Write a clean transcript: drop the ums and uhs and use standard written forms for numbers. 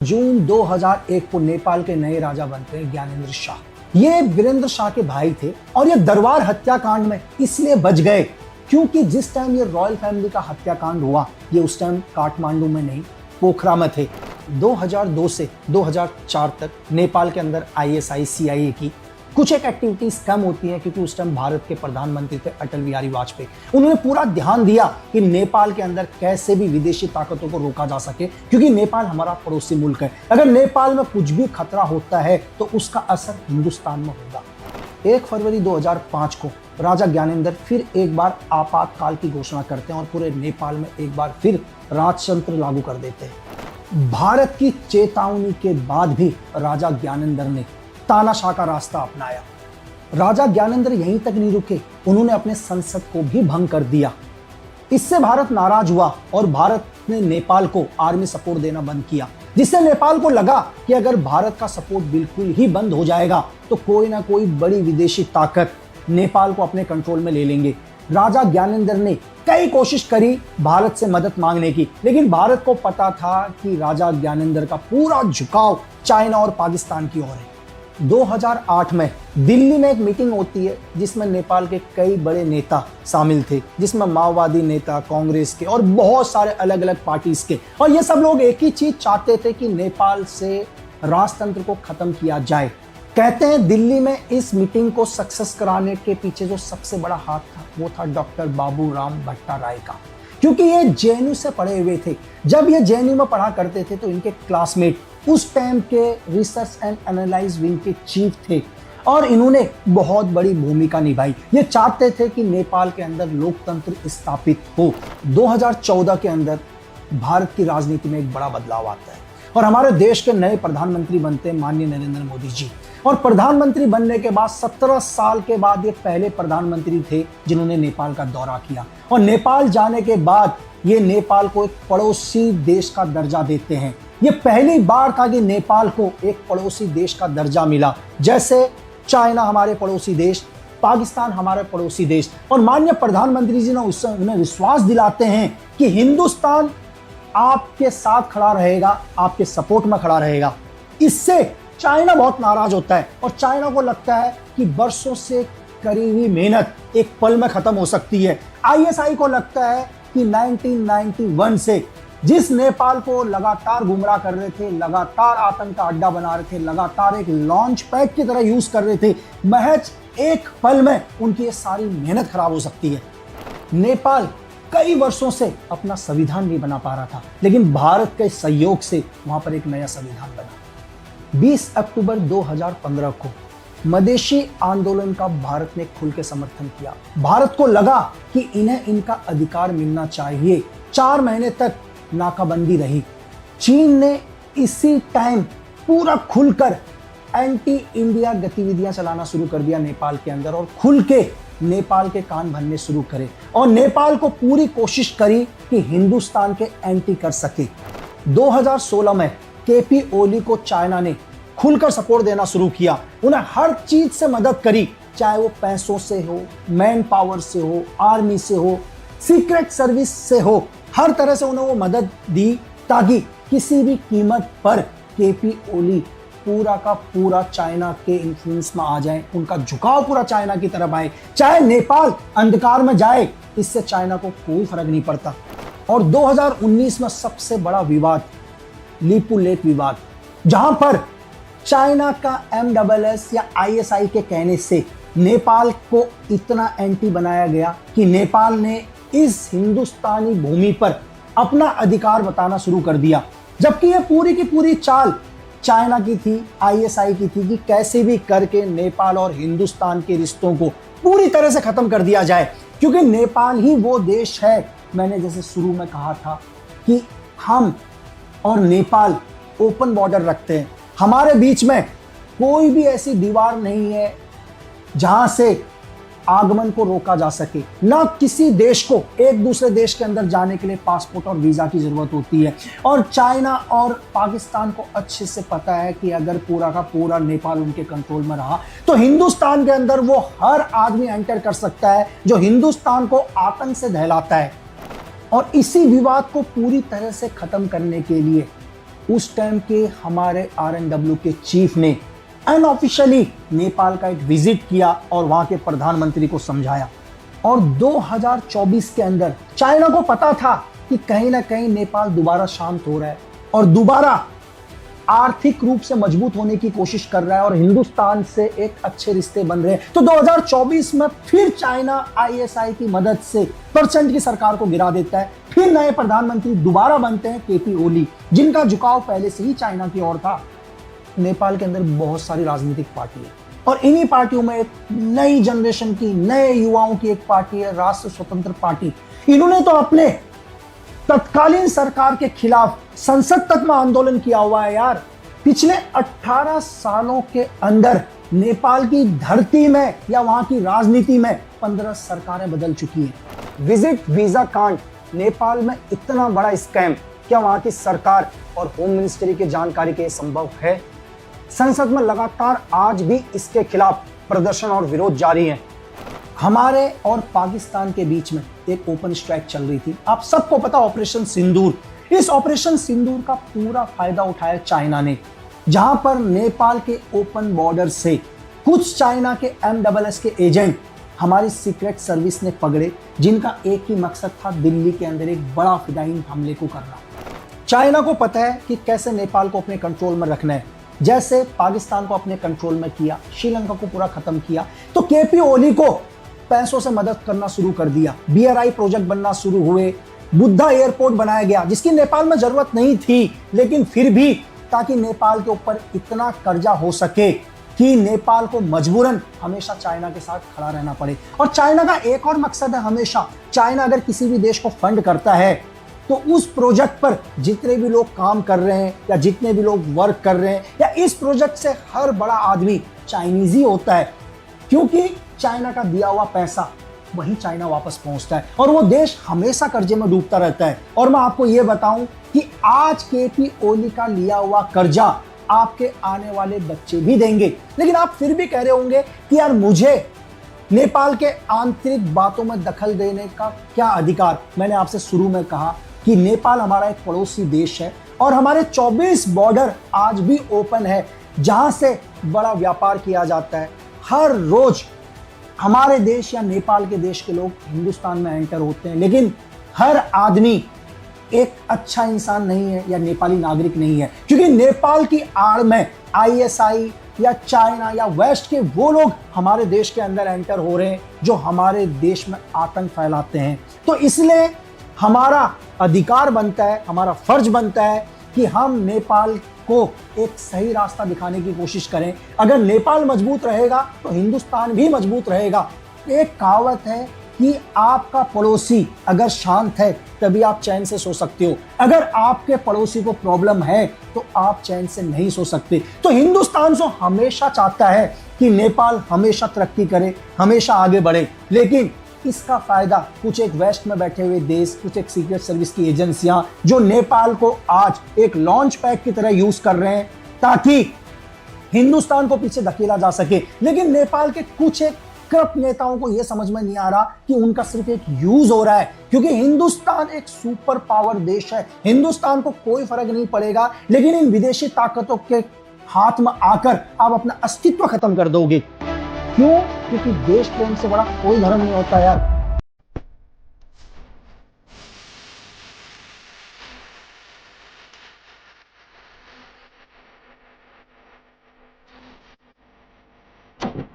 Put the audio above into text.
जून 2001 को नेपाल के नए राजा बनते हैं ज्ञानेंद्र शाह। ये वीरेंद्र शाह के भाई थे और ये दरबार हत्याकांड में इसलिए बच गए क्योंकि जिस टाइम ये रॉयल फैमिली का हत्याकांड हुआ ये उस टाइम काठमांडू में नहीं, पोखरा में थे। 2002 से 2004 तक नेपाल के अंदर आईएसआई CIA की कुछ एक एक्टिविटीज कम होती हैं क्योंकि उस टाइम भारत के प्रधानमंत्री थे अटल बिहारी वाजपेयी। उन्होंने पूरा ध्यान दिया कि नेपाल के अंदर कैसे भी विदेशी ताकतों को रोका जा सके क्योंकि नेपाल हमारा पड़ोसी मुल्क है। अगर नेपाल में कुछ भी खतरा होता है तो उसका असर हिंदुस्तान में होगा। 1 फरवरी 2005 को राजा ज्ञानेंद्र फिर एक बार आपातकाल की घोषणा करते हैं और पूरे नेपाल में एक बार फिर राजतंत्र लागू कर देते हैं। भारत की चेतावनी के बाद भी राजा ज्ञानेंद्र ने तानाशाह का रास्ता अपनाया। राजा ज्ञानेंद्र यहीं तक नहीं रुके, उन्होंने अपने संसद को भी भंग कर दिया। इससे भारत नाराज हुआ और भारत ने नेपाल को आर्मी सपोर्ट देना बंद किया, जिससे नेपाल को लगा कि अगर भारत का सपोर्ट बिल्कुल ही बंद हो जाएगा तो कोई ना कोई बड़ी विदेशी ताकत नेपाल को अपने कंट्रोल में ले लेंगे। राजा ज्ञानेंद्र ने कई कोशिश करी भारत से मदद मांगने की, लेकिन भारत को पता था कि राजा ज्ञानेंद्र का पूरा झुकाव चाइना और पाकिस्तान की ओर है। 2008 में दिल्ली में एक मीटिंग होती है जिसमें नेपाल के कई बड़े नेता शामिल थे, जिसमें माओवादी नेता, कांग्रेस के और बहुत सारे अलग अलग पार्टीज के, और ये सब लोग एक ही चीज चाहते थे कि नेपाल से राजतंत्र को खत्म किया जाए। कहते हैं दिल्ली में इस मीटिंग को सक्सेस कराने के पीछे जो सबसे बड़ा हाथ था वो था डॉक्टर बाबूराम भट्टाराय का, क्योंकि ये JNU से पढ़े हुए थे। जब ये JNU में पढ़ा करते थे तो इनके क्लासमेट उस टाइम के रिसर्च एंड एनालाइज विंग के चीफ थे और इन्होंने बहुत बड़ी भूमिका निभाई। ये चाहते थे कि नेपाल के अंदर लोकतंत्र स्थापित हो। 2014 के अंदर भारत की राजनीति में एक बड़ा बदलाव आता है और हमारे देश के नए प्रधानमंत्री बनते हैं माननीय नरेंद्र मोदी जी। और प्रधानमंत्री बनने के बाद 17 साल के बाद ये पहले प्रधानमंत्री थे जिन्होंने नेपाल का दौरा किया, और नेपाल जाने के बाद ये नेपाल को एक पड़ोसी देश का दर्जा देते हैं। ये पहली बार था कि नेपाल को एक पड़ोसी देश का दर्जा मिला, जैसे चाइना हमारे पड़ोसी देश, पाकिस्तान हमारे पड़ोसी देश। और माननीय प्रधानमंत्री जी ने उससे उन्हें विश्वास दिलाते हैं कि हिंदुस्तान आपके साथ खड़ा रहेगा, आपके सपोर्ट में खड़ा रहेगा। इससे चाइना बहुत नाराज होता है और चाइना को लगता है कि वर्षों से करी हुई मेहनत एक पल में खत्म हो सकती है। ISI को लगता है कि 1991 से जिस नेपाल को लगातार गुमराह कर रहे थे, लगातार आतंक का अड्डा बना रहे थे, लगातार एक लॉन्च पैड की तरह यूज कर रहे थे, महज एक पल में उनकी ये सारी मेहनत खराब हो सकती है। नेपाल कई वर्षों से अपना संविधान नहीं बना पा रहा था, लेकिन भारत के सहयोग से वहां पर एक नया संविधान बना। 20 अक्टूबर 2015 को मधेशी आंदोलन का भारत ने खुल के समर्थन किया। भारत को लगा कि इन्हें इनका अधिकार मिलना चाहिए। 4 महीने तक नाकाबंदी रही। चीन ने इसी टाइम पूरा खुलकर एंटी इंडिया गतिविधियां चलाना शुरू कर दिया नेपाल के अंदर और खुल के नेपाल के कान भरने शुरू करे और नेपाल को पूरी कोशिश करी कि हिंदुस्तान के एंटी कर सके। 2016 में KP ओली को चाइना ने खुलकर सपोर्ट देना शुरू किया। उन्हें हर चीज से मदद करी, चाहे वो पैसों से हो, मैन पावर से हो, आर्मी से हो, सीक्रेट सर्विस से हो, हर तरह से उन्हें वो मदद दी ताकि किसी भी कीमत पर KP ओली पूरा का पूरा चाइना के इन्फ्लुएंस में आ जाए, उनका झुकाव पूरा चाइना की तरफ आए। चाहे नेपाल अंधकार में जाए, इससे चाइना को कोई फर्क नहीं पड़ता। और 2019 में सबसे बड़ा विवाद लीपू लेक विवाद, जहां पर चाइना का MSS या ISI के कहने से नेपाल को इतना एंटी बनाया गया कि नेपाल ने इस हिंदुस्तानी भूमि पर अपना अधिकार बताना शुरू कर दिया, जबकि यह पूरी की पूरी चाल चाइना की थी, ISI की थी कि कैसे भी करके नेपाल और हिंदुस्तान के रिश्तों को पूरी तरह से खत्म कर दिया जाए, क्योंकि नेपाल ही वो देश है, मैंने जैसे शुरू में कहा था कि हम और नेपाल ओपन बॉर्डर रखते हैं। हमारे बीच में कोई भी ऐसी दीवार नहीं है जहां से आगमन को रोका जा सके। ना किसी देश को एक दूसरे देश के अंदर जाने के लिए पासपोर्ट और वीजा की जरूरत होती है। और चाइना और पाकिस्तान को अच्छे से पता है कि अगर पूरा का पूरा नेपाल उनके कंट्रोल में रहा तो हिंदुस्तान के अंदर वो हर आदमी एंटर कर सकता है जो हिंदुस्तान को आतंक से दहलाता है। और इसी विवाद को पूरी तरह से खत्म करने के लिए उस टाइम के हमारे RNW के चीफ ने अनऑफिशियली नेपाल का एक विजिट किया और वहां के प्रधानमंत्री को समझाया। और 2024 के अंदर चाइना को पता था कि कहीं ना कहीं नेपाल दोबारा शांत हो रहा है और दोबारा आर्थिक रूप से मजबूत होने की कोशिश कर रहा है और हिंदुस्तान से एक अच्छे रिश्ते बन रहे हैं। तो 2024 में फिर चाइना ISI की मदद से परसेंट की सरकार को गिरा देता है। फिर नए प्रधानमंत्री दोबारा बनते हैं KP ओली, जिनका झुकाव पहले से ही चाइना की ओर था। नेपाल के अंदर बहुत सारी राजनीतिक पार्टी है और इन्हीं पार्टियों में एक नई जनरेशन की, नए युवाओं की एक पार्टी है, राष्ट्र स्वतंत्र पार्टी। इन्होंने तो अपने तत्कालीन सरकार के खिलाफ संसद तक में आंदोलन किया हुआ है यार। पिछले 18 सालों के अंदर नेपाल की धरती में या वहां की राजनीति में 15 सरकारें बदल चुकी हैं। विजिट वीजा कांड नेपाल में इतना बड़ा स्कैम, क्या वहां की सरकार और होम मिनिस्ट्री की जानकारी के संभव है? संसद में लगातार आज भी इसके खिलाफ प्रदर्शन और विरोध जारी है। हमारे और पाकिस्तान के बीच में एक ओपन स्ट्राइक चल रही थी, आप सबको पता, ऑपरेशन सिंदूर। इस ऑपरेशन सिंदूर का पूरा फायदा उठाया चाइना ने, जहां पर नेपाल के ओपन बॉर्डर से कुछ चाइना के MSS के एजेंट हमारी सीक्रेट सर्विस ने पकड़े, जिनका एक ही मकसद था दिल्ली के अंदर एक बड़ा फिदायीन हमले को करना। चाइना को पता है कि कैसे नेपाल को अपने कंट्रोल में रखना है। जैसे पाकिस्तान को अपने कंट्रोल में किया, श्रीलंका को पूरा खत्म किया, तो KP ओली को पैसों से मदद करना शुरू कर दिया। BRI प्रोजेक्ट बनना शुरू हुए, बुद्धा एयरपोर्ट बनाया गया, जिसकी नेपाल में जरूरत नहीं थी, लेकिन फिर भी ताकि नेपाल के ऊपर इतना कर्जा हो सके कि नेपाल को मजबूरन हमेशा चाइना के साथ खड़ा रहना पड़े। और चाइना का एक और मकसद है, हमेशा चाइना अगर किसी भी देश को फंड करता है तो उस प्रोजेक्ट पर जितने भी लोग काम कर रहे हैं या जितने भी लोग वर्क कर रहे हैं या इस प्रोजेक्ट से हर बड़ा आदमी चाइनीज ही होता है, क्योंकि चाइना का दिया हुआ पैसा वही चाइना वापस पहुंचता है और वो देश हमेशा कर्जे में डूबता रहता है। और मैं आपको ये बताऊं कि आज KP ओली का लिया हुआ कर्जा आपके आने वाले बच्चे भी देंगे। लेकिन आप फिर भी कह रहे होंगे कि यार मुझे नेपाल के आंतरिक बातों में दखल देने का क्या अधिकार। मैंने आपसे शुरू में कहा कि नेपाल हमारा एक पड़ोसी देश है और हमारे 24 बॉर्डर आज भी ओपन है, जहां से बड़ा व्यापार किया जाता है। हर रोज हमारे देश या नेपाल के देश के लोग हिंदुस्तान में एंटर होते हैं, लेकिन हर आदमी एक अच्छा इंसान नहीं है या नेपाली नागरिक नहीं है, क्योंकि नेपाल की आड़ में ISI या चाइना या वेस्ट के वो लोग हमारे देश के अंदर एंटर हो रहे हैं जो हमारे देश में आतंक फैलाते हैं। तो इसलिए हमारा अधिकार बनता है, हमारा फर्ज बनता है कि हम नेपाल को एक सही रास्ता दिखाने की कोशिश करें। अगर नेपाल मजबूत रहेगा तो हिंदुस्तान भी मजबूत रहेगा। एक कहावत है कि आपका पड़ोसी अगर शांत है तभी आप चैन से सो सकते हो, अगर आपके पड़ोसी को प्रॉब्लम है तो आप चैन से नहीं सो सकते। तो हिंदुस्तान तो हमेशा चाहता है कि नेपाल हमेशा तरक्की करे, हमेशा आगे बढ़े, लेकिन इसका फायदा कुछ एक वेस्ट में बैठे हुए देश, कुछ एक सीक्रेट सर्विस की एजेंसियां जो नेपाल को आज एक लॉन्च पैड की तरह यूज कर रहे हैं ताकि हिंदुस्तान को पीछे धकेला जा सके। लेकिन नेपाल के कुछ एक करप्ट नेताओं को यह समझ में नहीं आ रहा कि उनका सिर्फ एक यूज हो रहा है, क्योंकि हिंदुस्तान एक सुपर पावर देश है, हिंदुस्तान को कोई फर्क नहीं पड़ेगा, लेकिन इन विदेशी ताकतों के हाथ में आकर आप अपना अस्तित्व खत्म कर दोगे। क्यों? क्योंकि देश प्रेम से बड़ा कोई धर्म नहीं होता यार।